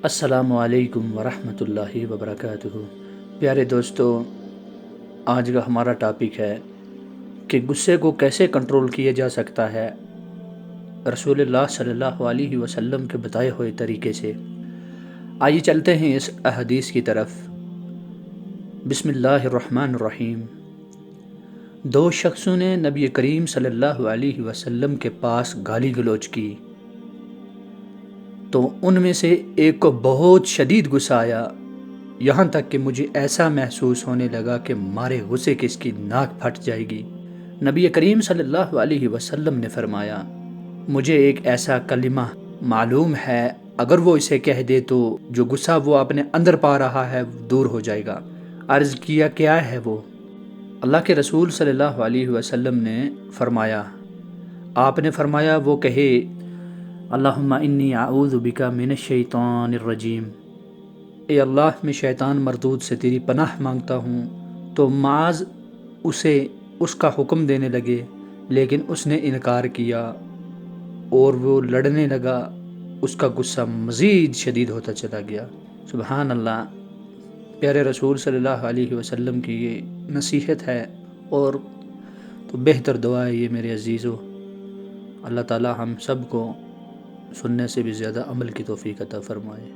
السلام علیکم ورحمۃ اللہ وبرکاتہ۔ پیارے دوستو، آج کا ہمارا ٹاپک ہے کہ غصے کو کیسے کنٹرول کیا جا سکتا ہے رسول اللہ صلی اللہ علیہ وسلم کے بتائے ہوئے طریقے سے۔ آئیے چلتے ہیں اس احادیث کی طرف۔ بسم اللہ الرحمن الرحیم۔ دو شخصوں نے نبی کریم صلی اللہ علیہ وسلم کے پاس گالی گلوچ کی تو ان میں سے ایک کو بہت شدید غصہ آیا، یہاں تک کہ مجھے ایسا محسوس ہونے لگا کہ مارے غصے کی اس کی ناک پھٹ جائے گی۔ نبی کریم صلی اللہ علیہ وسلم نے فرمایا، مجھے ایک ایسا کلمہ معلوم ہے، اگر وہ اسے کہہ دے تو جو غصہ وہ اپنے اندر پا رہا ہے دور ہو جائے گا۔ عرض کیا، کیا ہے وہ؟ اللہ کے رسول صلی اللہ علیہ وسلم نے فرمایا، آپ نے فرمایا وہ کہے، اللہم انی اعوذ بک من الشیطان الرجیم، اے اللہ میں شیطان مردود سے تیری پناہ مانگتا ہوں۔ تو معاذ اسے اس کا حکم دینے لگے، لیکن اس نے انکار کیا اور وہ لڑنے لگا، اس کا غصہ مزید شدید ہوتا چلا گیا۔ سبحان اللہ۔ پیارے رسول صلی اللہ علیہ وسلم کی یہ نصیحت ہے، اور تو بہتر دعا ہے یہ میرے عزیزو۔ اللہ تعالی ہم سب کو سننے سے بھی زیادہ عمل کی توفیق عطا فرمائے۔